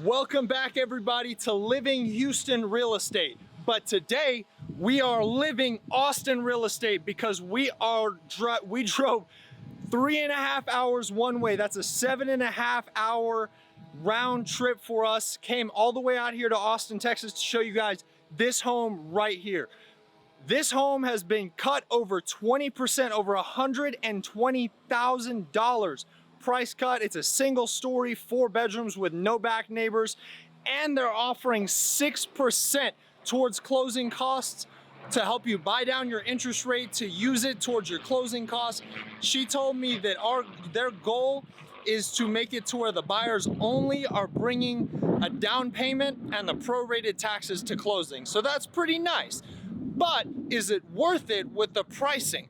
Welcome back everybody to Living Houston Real Estate. But today we are living Austin real estate because we drove 3.5 hours one way. That's a 7.5 hour round trip for us. Came all the way out here to Austin, Texas to show you guys this home right here. This home has been cut over 20%, over $120,000 price cut. It's a single story, 4 bedrooms with no back neighbors, and they're offering 6% towards closing costs to help you buy down your interest rate, to use it towards your closing costs. She told me that their goal is to make it to where the buyers only are bringing a down payment and the prorated taxes to closing. So that's pretty nice. But is it worth it with the pricing?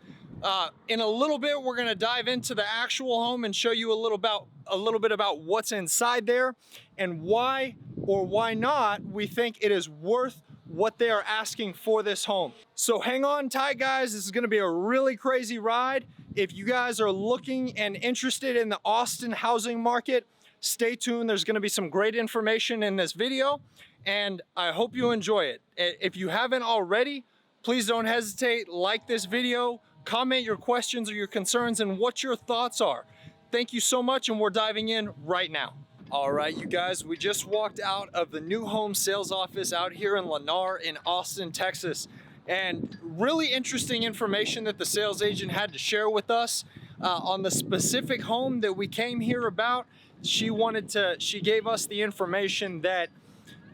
In a little bit, we're gonna dive into the actual home and show you a little bit about what's inside there and why or why not we think it is worth what they are asking for this home. So hang on tight, guys. This is gonna be a really crazy ride. If you guys are looking and interested in the Austin housing market, stay tuned. There's gonna be some great information in this video, and I hope you enjoy it. If you haven't already, please don't hesitate, like this video, comment your questions or your concerns and what your thoughts are. Thank you so much, and we're diving in right now. All right, you guys, we just walked out of the new home sales office out here in Lennar in Austin, Texas. And really interesting information that the sales agent had to share with us on the specific home that we came here about. She gave us the information that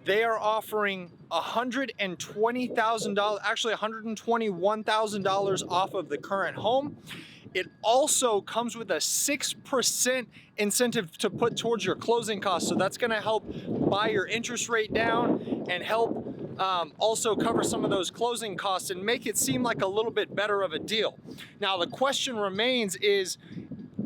they are offering $120,000, actually $121,000 off of the current home. It also comes with a 6% incentive to put towards your closing costs. So that's gonna help buy your interest rate down and help also cover some of those closing costs and make it seem like a little bit better of a deal. Now the question remains is,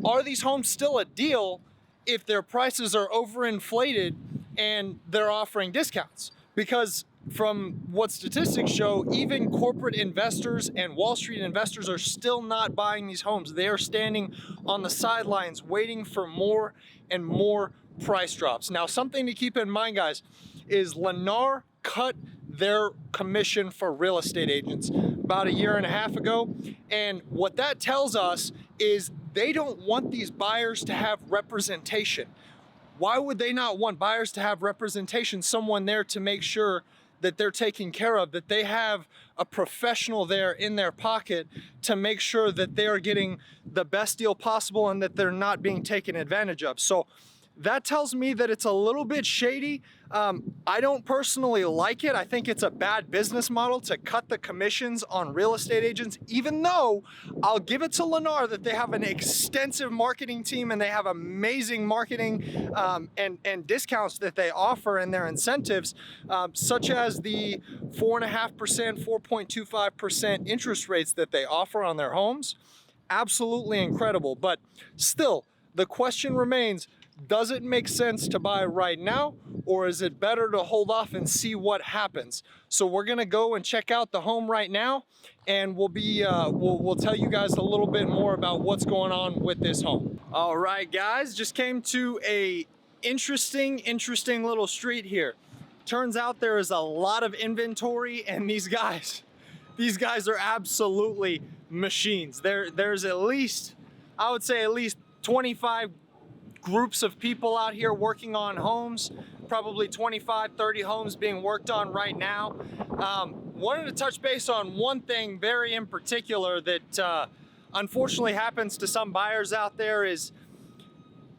are these homes still a deal if their prices are overinflated and they're offering discounts? Because from what statistics show, even corporate investors and Wall Street investors are still not buying these homes. They are standing on the sidelines waiting for more and more price drops. Now, something to keep in mind, guys, is Lennar cut their commission for real estate agents about 1.5 years ago. And what that tells us is they don't want these buyers to have representation. Why would they not want buyers to have representation? Someone there to make sure that they're taken care of, that they have a professional there in their pocket to make sure that they are getting the best deal possible and that they're not being taken advantage of. So that tells me that it's a little bit shady. I don't personally like it. I think it's a bad business model to cut the commissions on real estate agents, even though I'll give it to Lennar that they have an extensive marketing team and they have amazing marketing and discounts that they offer in their incentives, such as the 4.5%, 4.25% interest rates that they offer on their homes. Absolutely incredible. But still, the question remains, does it make sense to buy right now, or is it better to hold off and see what happens? So we're gonna go and check out the home right now, and we'll tell you guys a little bit more about what's going on with this home. All right, guys, just came to a interesting little street here. Turns out there is a lot of inventory, and these guys are absolutely machines. There's at least, I would say at least 25 groups of people out here working on homes, probably 25, 30 homes being worked on right now. Wanted to touch base on one thing very in particular that unfortunately happens to some buyers out there is,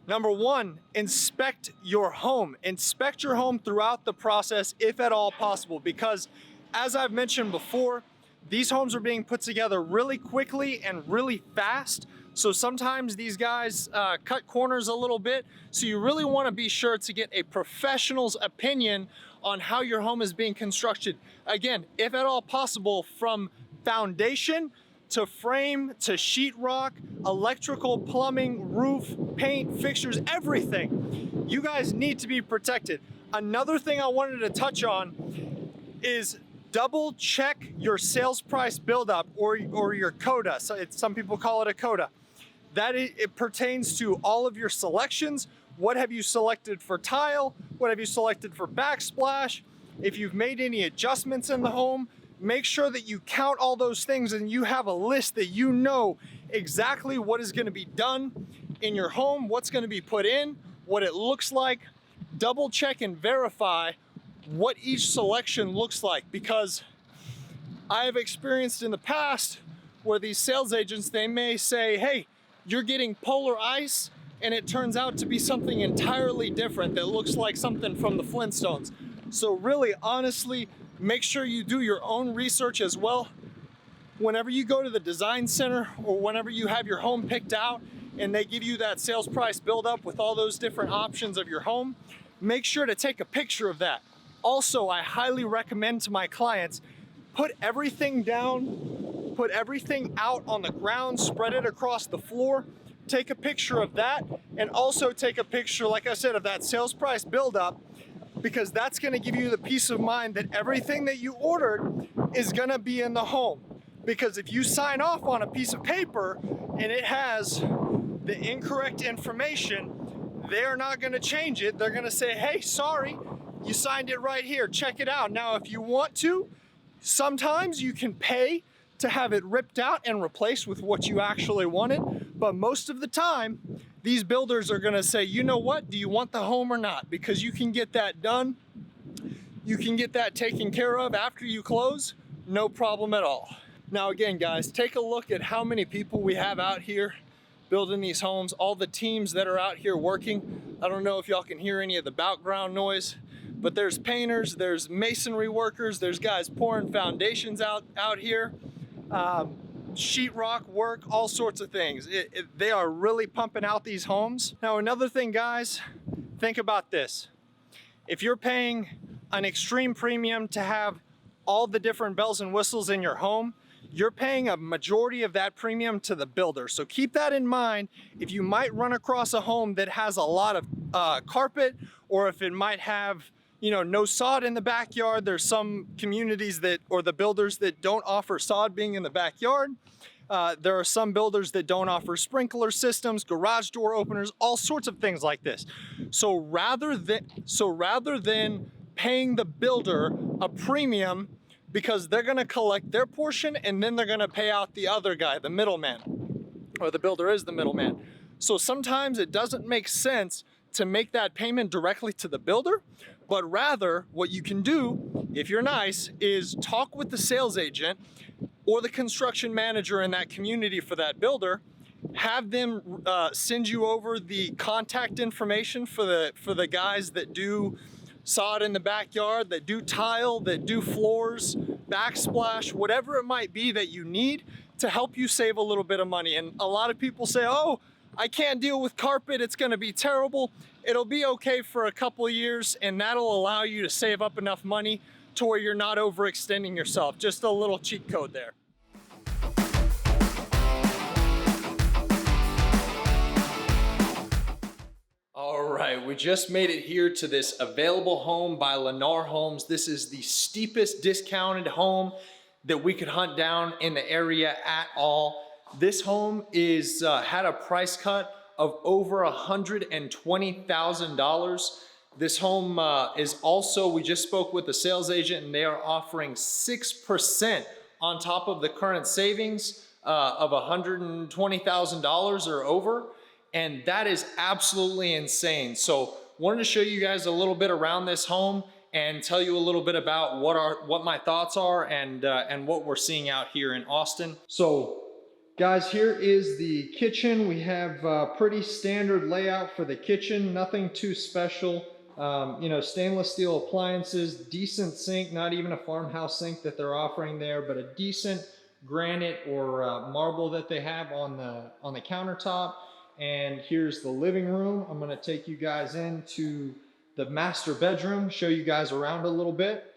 number one, inspect your home. Inspect your home throughout the process, if at all possible, because as I've mentioned before, these homes are being put together really quickly and really fast. So sometimes these guys cut corners a little bit. So you really want to be sure to get a professional's opinion on how your home is being constructed. Again, if at all possible, from foundation to frame to sheetrock, electrical, plumbing, roof, paint, fixtures, everything. You guys need to be protected. Another thing I wanted to touch on is double check your sales price buildup or your coda. So some people call it a coda. It pertains to all of your selections, what have you selected for tile, what have you selected for backsplash, if you've made any adjustments in the home. Make sure that you count all those things and you have a list that you know exactly what is going to be done in your home, what's going to be put in, what it looks like. Double check and verify what each selection looks like, because I have experienced in the past where these sales agents, they may say, hey, you're getting polar ice, and it turns out to be something entirely different that looks like something from the Flintstones. So really, honestly, make sure you do your own research as well. Whenever you go to the design center or whenever you have your home picked out and they give you that sales price build up with all those different options of your home, make sure to take a picture of that. Also, I highly recommend to my clients, put everything down, put everything out on the ground, spread it across the floor, take a picture of that, and also take a picture, like I said, of that sales price build up, because that's gonna give you the peace of mind that everything that you ordered is gonna be in the home. Because if you sign off on a piece of paper and it has the incorrect information, they're not gonna change it. They're gonna say, hey, sorry, you signed it right here, check it out. Now, if you want to, sometimes you can pay to have it ripped out and replaced with what you actually wanted. But most of the time, these builders are gonna say, you know what, do you want the home or not? Because you can get that done. You can get that taken care of after you close, no problem at all. Now again, guys, take a look at how many people we have out here building these homes, all the teams that are out here working. I don't know if y'all can hear any of the background noise, but there's painters, there's masonry workers, there's guys pouring foundations out here, sheetrock work, all sorts of things. They are really pumping out these homes. Now, another thing, guys, think about this. If you're paying an extreme premium to have all the different bells and whistles in your home, you're paying a majority of that premium to the builder. So keep that in mind if you might run across a home that has a lot of carpet, or if it might have, you know, no sod in the backyard. There's some communities that, or the builders that don't offer sod being in the backyard. There are some builders that don't offer sprinkler systems, garage door openers, all sorts of things like this. So rather than paying the builder a premium, because they're gonna collect their portion and then they're gonna pay out the other guy, the middleman, or the builder is the middleman. So sometimes it doesn't make sense to make that payment directly to the builder, but rather what you can do, if you're nice, is talk with the sales agent or the construction manager in that community for that builder, have them send you over the contact information for the guys that do sod in the backyard, that do tile, that do floors, backsplash, whatever it might be that you need to help you save a little bit of money. And a lot of people say, oh, I can't deal with carpet, it's gonna be terrible. It'll be okay for a couple of years, and that'll allow you to save up enough money to where you're not overextending yourself. Just a little cheat code there. All right, we just made it here to this available home by Lennar Homes. This is the steepest discounted home that we could hunt down in the area at all. This home is had a price cut of over $120,000. This home is also, we just spoke with the sales agent, and they are offering 6% on top of the current savings of $120,000 or over. And that is absolutely insane. So wanted to show you guys a little bit around this home and tell you a little bit about what my thoughts are and what we're seeing out here in Austin. So guys, here is the kitchen. We have pretty standard layout for the kitchen, nothing too special. You know, stainless steel appliances, decent sink, not even a farmhouse sink that they're offering there, but a decent granite or marble that they have on the countertop. And here's the living room. I'm gonna take you guys into the master bedroom, show you guys around a little bit.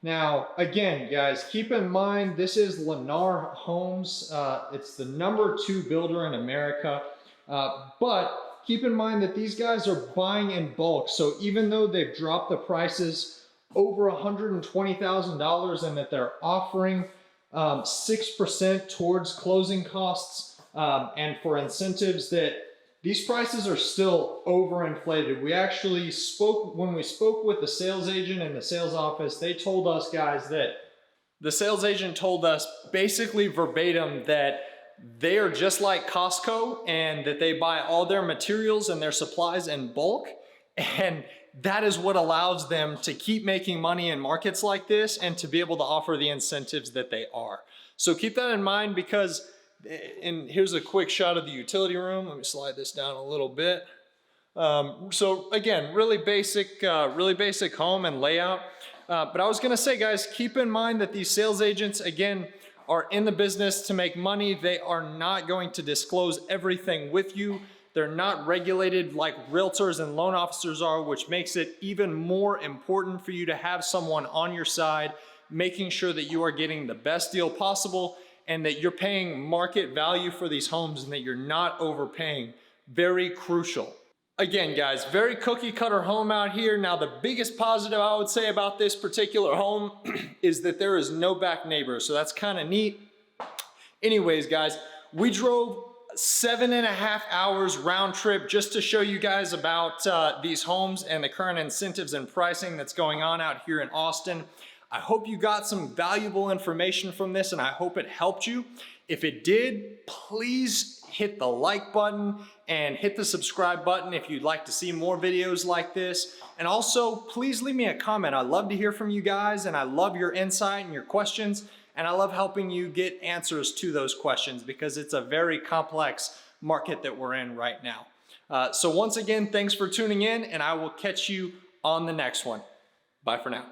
Now, again, guys, keep in mind, this is Lennar Homes. It's the #2 builder in America. But keep in mind that these guys are buying in bulk. So even though they've dropped the prices over $120,000 and that they're offering 6% towards closing costs and for incentives that these prices are still overinflated. We actually spoke, when we spoke with the sales agent in the sales office, they told us, guys, that the sales agent told us basically verbatim that they are just like Costco and that they buy all their materials and their supplies in bulk. And that is what allows them to keep making money in markets like this and to be able to offer the incentives that they are. So keep that in mind, because, and here's a quick shot of the utility room. Let me slide this down a little bit. So again, really basic home and layout. But I was gonna say, guys, keep in mind that these sales agents, again, are in the business to make money. They are not going to disclose everything with you. They're not regulated like realtors and loan officers are, which makes it even more important for you to have someone on your side, making sure that you are getting the best deal possible and that you're paying market value for these homes and that you're not overpaying. Very crucial. Again, guys, very cookie cutter home out here. Now, the biggest positive I would say about this particular home is that there is no back neighbor. So that's kind of neat. Anyways, guys, we drove 7.5 hours round trip just to show you guys about these homes and the current incentives and pricing that's going on out here in Austin. I hope you got some valuable information from this, and I hope it helped you. If it did, please hit the like button and hit the subscribe button if you'd like to see more videos like this. And also, please leave me a comment. I love to hear from you guys, and I love your insight and your questions, and I love helping you get answers to those questions because it's a very complex market that we're in right now. So once again, thanks for tuning in, and I will catch you on the next one. Bye for now.